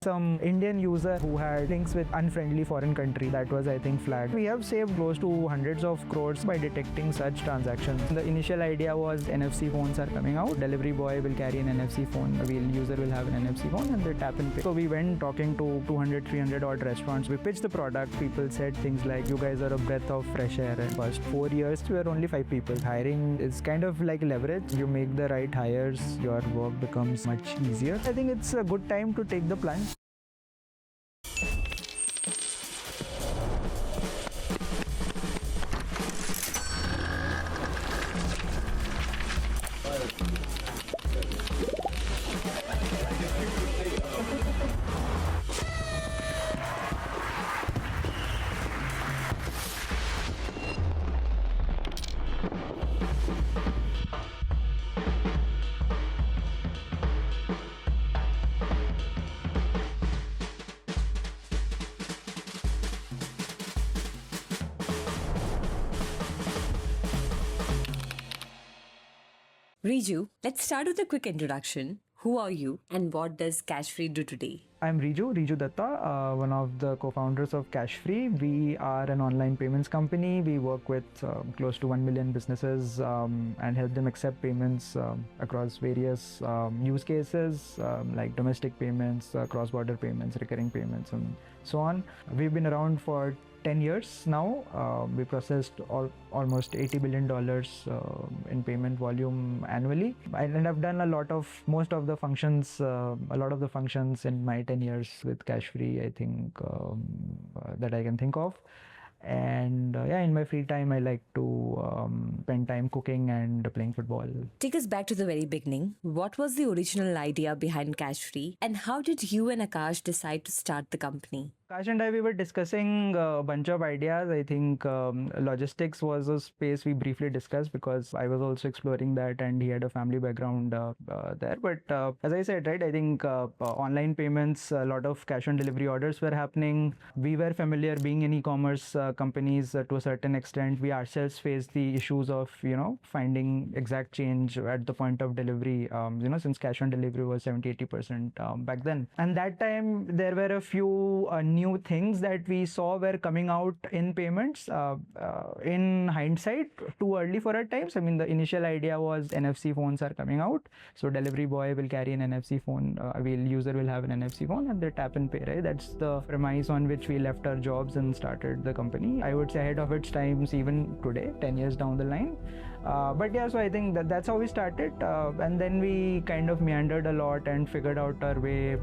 Some Indian user who had links with unfriendly foreign country that was, I think, flagged. We have saved close to hundreds of crores by detecting such transactions. The initial idea was NFC phones are coming out. Delivery boy will carry an NFC phone. The user will have an NFC phone and they tap and pay. So we went talking to 200, 300 odd restaurants. We pitched the product. People said things like, you guys are a breath of fresh air. And first 4 years, we were only 5 people. Hiring is kind of like leverage. You make the right hires, your work becomes much easier. I think it's a good time to take the plunge. Reeju, let's start with a quick introduction. Who are you and what does Cashfree do today? I'm Reeju Datta, one of the co-founders of Cashfree. We are an online payments company. We work with close to 1 million businesses and help them accept payments across various use cases like domestic payments, cross-border payments, recurring payments, and so on. We've been around for 10 years now. We processed almost $80 billion in payment volume annually. And I've done a lot of the functions in my 10 years with Cashfree, I think, that I can think of. And in my free time, I like to spend time cooking and playing football. Take us back to the very beginning. What was the original idea behind Cashfree and how did you and Akash decide to start the company? Akash and I, we were discussing a bunch of ideas. I think logistics was a space we briefly discussed because I was also exploring that and he had a family background there. But as I said, right, I think online payments, a lot of cash on delivery orders were happening. We were familiar being in e-commerce companies to a certain extent. We ourselves faced the issues of, finding exact change at the point of delivery, since cash on delivery was 70-80% back then. And that time, there were a few new things that we saw were coming out in payments. In hindsight, too early for our times. I mean, the initial idea was NFC phones are coming out. So delivery boy will carry an NFC phone. User will have an NFC phone and they tap and pay, right? That's the premise on which we left our jobs and started the company. I would say ahead of its times even today, 10 years down the line. So I think that's how we started. And then we kind of meandered a lot and figured out our way,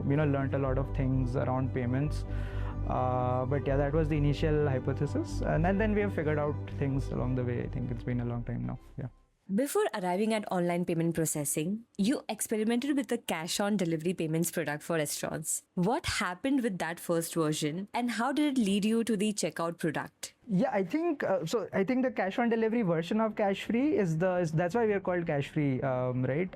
learned a lot of things around payments. That was the initial hypothesis. And then we have figured out things along the way. I think it's been a long time now. Yeah. Before arriving at online payment processing, you experimented with the cash on delivery payments product for restaurants. What happened with that first version and how did it lead you to the checkout product? Yeah, I think I think the cash on delivery version of Cashfree is that's why we are called Cashfree, right?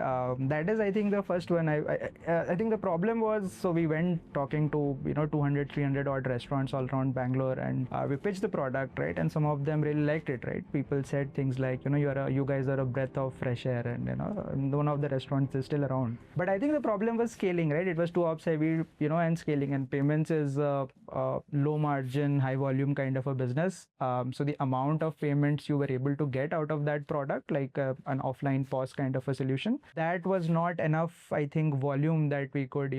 That is, I think, the first one. I think the problem was, so we went talking to 200, 300 odd restaurants all around Bangalore, and we pitched the product, right? And some of them really liked it, right? People said things like, you guys are a breath of fresh air, and one of the restaurants is still around. But I think the problem was scaling, right? It was too ops heavy, and scaling, and payments is low margin, high volume kind of a business. So the amount of payments you were able to get out of that product, like an offline POS kind of a solution, that was not enough, I think, volume that we could,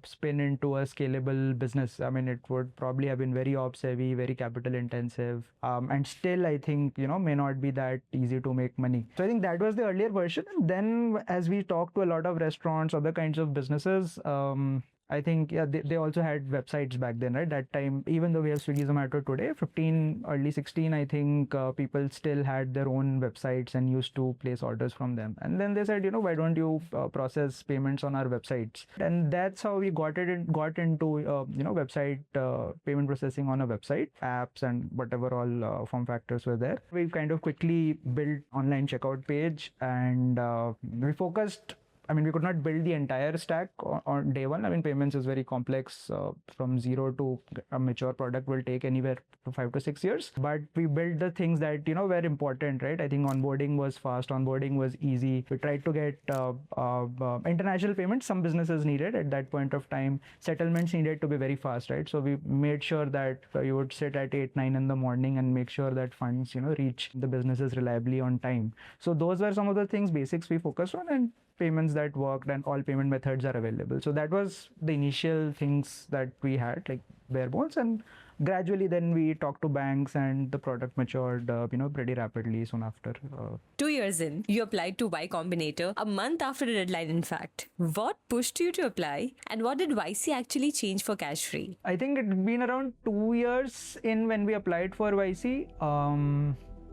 spin into a scalable business. I mean, it would probably have been very ops heavy, very capital intensive, and still, I think, may not be that easy to make money. So I think that was the earlier version. And then as we talked to a lot of restaurants, other kinds of businesses, I think, they also had websites back then, right? That time, even though we have Swiggy, Zomato today, 15, early 16, I think people still had their own websites and used to place orders from them. And then they said, why don't you process payments on our websites? And that's how we got into, website payment processing on a website, apps and whatever all form factors were there. We kind of quickly built online checkout page and we focused we could not build the entire stack on day one. Payments is very complex. From zero to a mature product will take anywhere from 5 to 6 years. But we built the things that were important, right? I think onboarding was fast, onboarding was easy. We tried to get international payments. Some businesses needed at that point of time. Settlements needed to be very fast, right? So we made sure that you would sit at 8, 9 in the morning and make sure that funds reach the businesses reliably on time. So those were some of the things, basics we focused on, and payments that worked, and all payment methods are available. So that was the initial things that we had, like bare bones, and gradually then we talked to banks and the product matured pretty rapidly soon after. 2 years in, you applied to Y Combinator a month after the deadline, in fact. What pushed you to apply, and what did YC actually change for Cashfree? I think it'd been around 2 years in when we applied for YC.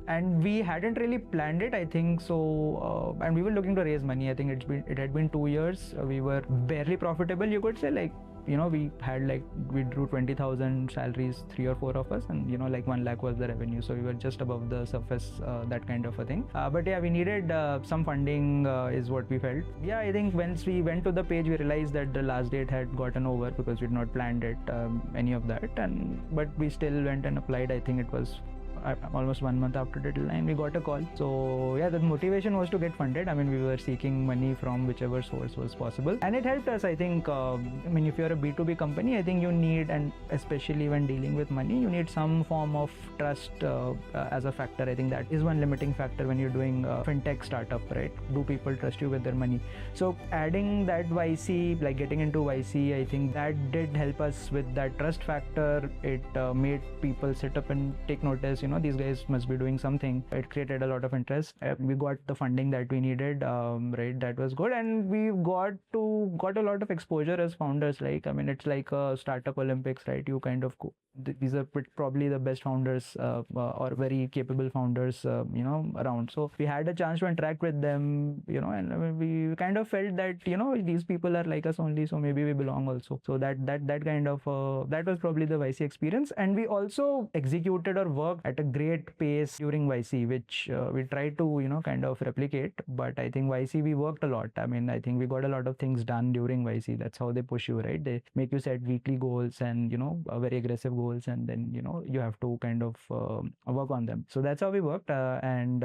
And we hadn't really planned it, I think so, and we were looking to raise money. I think it had been 2 years. We were barely profitable, you could say. Like we drew 20,000 salaries, 3 or 4 of us, and 1 lakh was the revenue. So we were just above the surface, that kind of a thing. But yeah, we needed some funding, is what we felt. Yeah, I think once we went to the page, we realized that the last date had gotten over because we'd not planned it, any of that. But we still went and applied. I think it was almost 1 month after the deadline, we got a call. So yeah, the motivation was to get funded. We were seeking money from whichever source was possible, and it helped us. I think, if you're a B2B company, I think you need, and especially when dealing with money, you need some form of trust as a factor. I think that is one limiting factor when you're doing a fintech startup, right? Do people trust you with their money? So adding that YC, like getting into YC, I think that did help us with that trust factor. It made people sit up and take notice. These guys must be doing something. It created a lot of interest. We got the funding that we needed, right? That was good, and we got a lot of exposure as founders. Like, it's like a startup Olympics, right? You kind of go. These are probably the best founders or very capable founders, around. So we had a chance to interact with them, and we kind of felt that these people are like us only, so maybe we belong also. So that kind of that was probably the YC experience. And we also executed or worked at a great pace during YC, which we tried to kind of replicate. But I think YC, we worked a lot. I think we got a lot of things done during YC. That's how they push you, right? They make you set weekly goals and very aggressive goals, and then you have to kind of work on them. So that's how we worked, and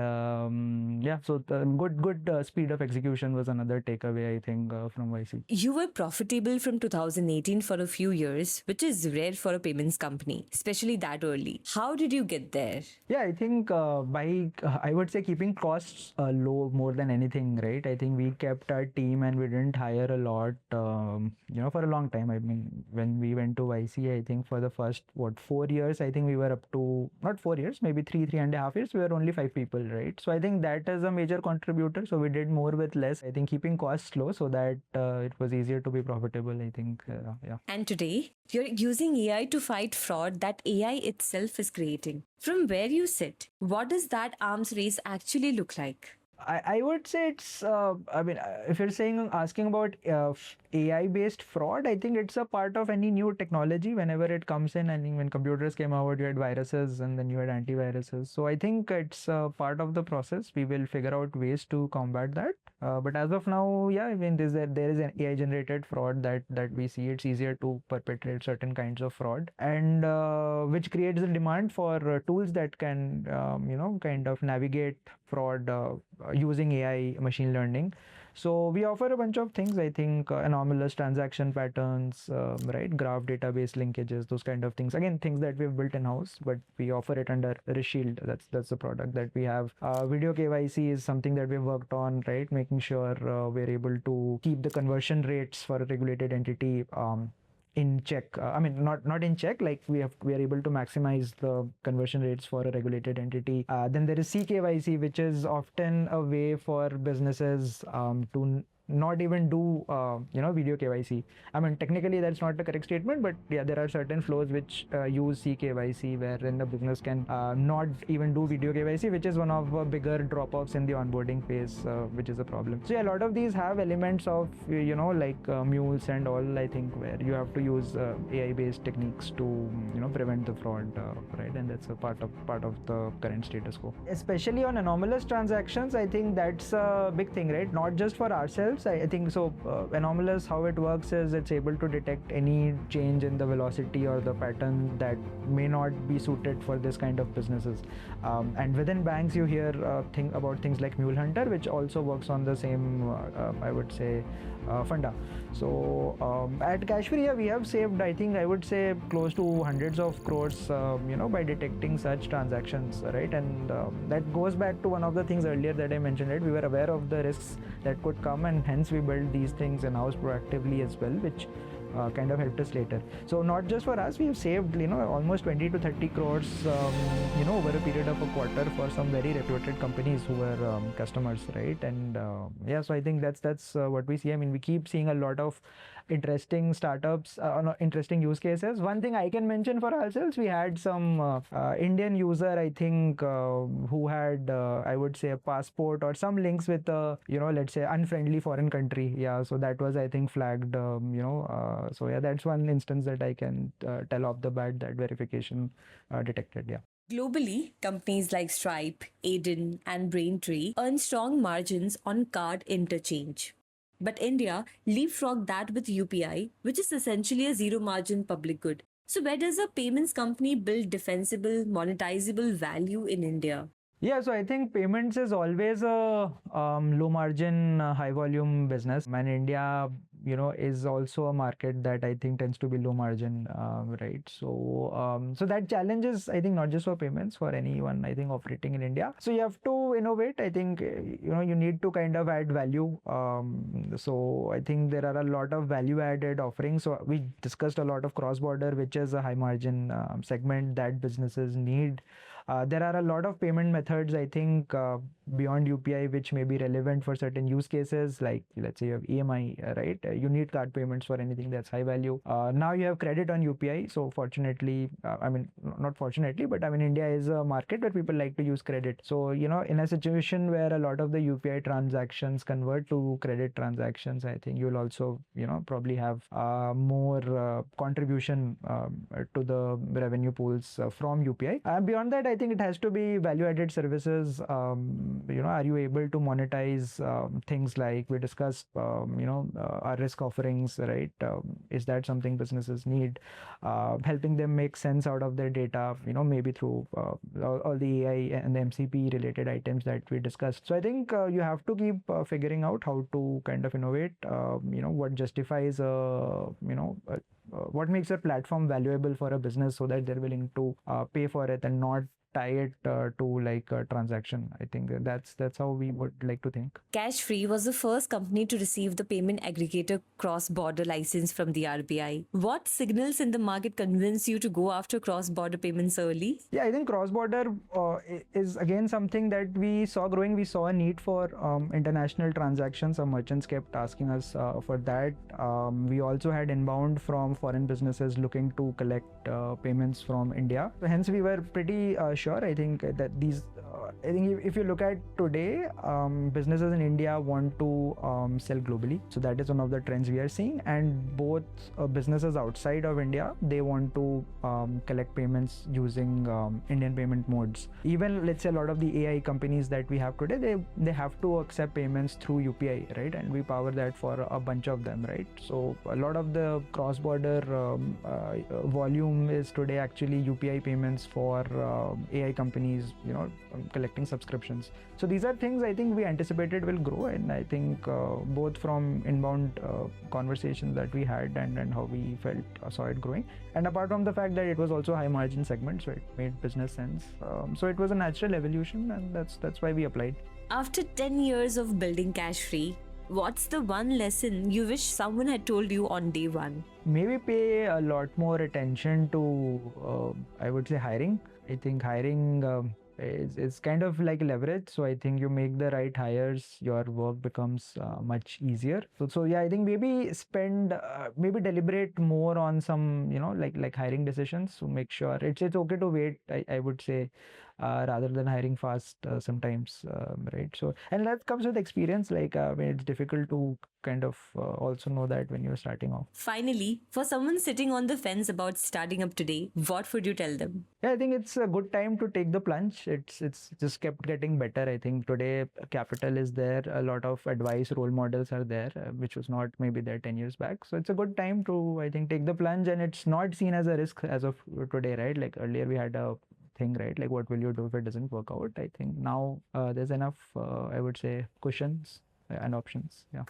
yeah, so the good speed of execution was another takeaway, I think, from YC. You were profitable from 2018 for a few years, which is rare for a payments company, especially that early. How did you get there? Yeah, I think by I would say keeping costs low more than anything, right? I think we kept our team and we didn't hire a lot, for a long time. When we went to YC, I think for the first 4 years, I think we were up to, not 4 years, maybe 3.5 years, we were only 5 people, right? So I think that is a major contributor. So we did more with less. I think keeping costs low so that it was easier to be profitable, I think. Yeah. And today, you're using AI to fight fraud that AI itself is creating. From where you sit, what does that arms race actually look like? I would say it's, if you're asking about AI-based fraud, I think it's a part of any new technology whenever it comes in. I think when computers came out, you had viruses and then you had antiviruses. So I think it's part of the process. We will figure out ways to combat that. But as of now, yeah, there is an AI-generated fraud that we see. It's easier to perpetrate certain kinds of fraud, and which creates a demand for tools that can, kind of navigate fraud using AI, machine learning. So we offer a bunch of things, I think, anomalous transaction patterns, right? Graph database linkages, those kind of things. Again, things that we've built in-house, but we offer it under Shield. That's the product that we have. Video KYC is something that we've worked on, right? Making sure we're able to keep the conversion rates for a regulated entity in check. Not in check, like we are able to maximize the conversion rates for a regulated entity. Then there is CKYC, which is often a way for businesses to not even do video KYC. Technically that's not the correct statement, but yeah, there are certain flows which use CKYC wherein the business can not even do video KYC, which is one of the bigger drop-offs in the onboarding phase, which is a problem. So yeah, a lot of these have elements of like mules and all, I think, where you have to use AI-based techniques to prevent the fraud, right? And that's a part of the current status quo. Especially on anomalous transactions, I think that's a big thing, right? Not just for ourselves, ourselves. I think so. Anomalous, how it works is it's able to detect any change in the velocity or the pattern that may not be suited for this kind of businesses. And within banks, you hear about things like Mule Hunter, which also works on the same, I would say, funda. So at Cashfree, yeah, we have saved, I think, I would say close to hundreds of crores, by detecting such transactions, right? And that goes back to one of the things earlier that I mentioned, right? We were aware of the risks that could come, and hence we built these things in-house proactively as well, which kind of helped us later. So not just for us, we've saved almost 20 to 30 crores over a period of a quarter for some very reputed companies who were customers, right? And yeah, so I think that's what we see. I mean, we keep seeing a lot of interesting startups, interesting use cases. One thing I can mention for ourselves, we had some Indian user, I think, who had I would say a passport or some links with let's say unfriendly foreign country. Yeah, so that was, I think, flagged. So yeah, that's one instance that I can tell off the bat that verification detected. Yeah. Globally, companies like Stripe, Aiden, and Braintree earn strong margins on card interchange. But India leapfrogged that with UPI, which is essentially a zero margin public good. So, where does a payments company build defensible, monetizable value in India? Yeah, so I think payments is always a low margin, high volume business. And India, is also a market that I think tends to be low margin, right? So that challenge is, I think, not just for payments, for anyone, I think, operating in India. So you have to innovate. I think, you need to kind of add value. So I think there are a lot of value added offerings. So we discussed a lot of cross border, which is a high margin segment that businesses need. There are a lot of payment methods, I think, beyond UPI, which may be relevant for certain use cases, like let's say you have EMI, right? You need card payments for anything that's high value. Now you have credit on UPI. So fortunately, I mean, not fortunately, but I mean, India is a market where people like to use credit. So, in a situation where a lot of the UPI transactions convert to credit transactions, I think you'll also, probably have more contribution to the revenue pools from UPI. Beyond that, I think it has to be value-added services. Are you able to monetize things like we discussed, our risk offerings, right? Is that something businesses need? Helping them make sense out of their data, maybe through all the AI and the MCP related items that we discussed. So I think you have to keep figuring out how to kind of innovate, what justifies, what makes a platform valuable for a business so that they're willing to pay for it and not tie it to like a transaction. I think that's how we would like to think. Cashfree was the first company to receive the payment aggregator cross-border license from the RBI. What signals in the market convince you to go after cross-border payments early? Yeah, I think cross-border is again something that we saw growing. We saw a need for international transactions. Some merchants kept asking us for that. We also had inbound from foreign businesses looking to collect payments from India. So hence, we were pretty sure. I think that these. I think if you look at today, businesses in India want to sell globally. So that is one of the trends we are seeing. And both businesses outside of India, they want to collect payments using Indian payment modes. Even let's say a lot of the AI companies that we have today, they have to accept payments through UPI, right? And we power that for a bunch of them, right? So a lot of the cross-border volume is today actually UPI payments for AI companies, collecting subscriptions. So these are things I think we anticipated will grow, and I think both from inbound conversations that we had and how we felt saw it growing, and apart from the fact that it was also a high margin segment, so it made business sense. So it was a natural evolution, and that's why we applied. After 10 years of building Cashfree, what's the one lesson you wish someone had told you on day one? Maybe pay a lot more attention to, I would say, hiring. I think hiring is kind of like leverage. So I think you make the right hires, your work becomes much easier. So yeah, I think maybe maybe deliberate more on some, like hiring decisions to make sure it's okay to wait. I would say rather than hiring fast sometimes, right? So, and that comes with experience. Like, I mean, it's difficult to kind of also know that when you're starting off. Finally, for someone sitting on the fence about starting up today, what would you tell them? Yeah, I think it's a good time to take the plunge. It's just kept getting better. I think today capital is there, a lot of advice, role models are there, which was not maybe there 10 years back. So it's a good time to, I think, take the plunge, and it's not seen as a risk as of today, right? Like earlier we had a thing, right? Like what will you do if it doesn't work out? I think now there's enough, I would say, cushions and options. Yeah.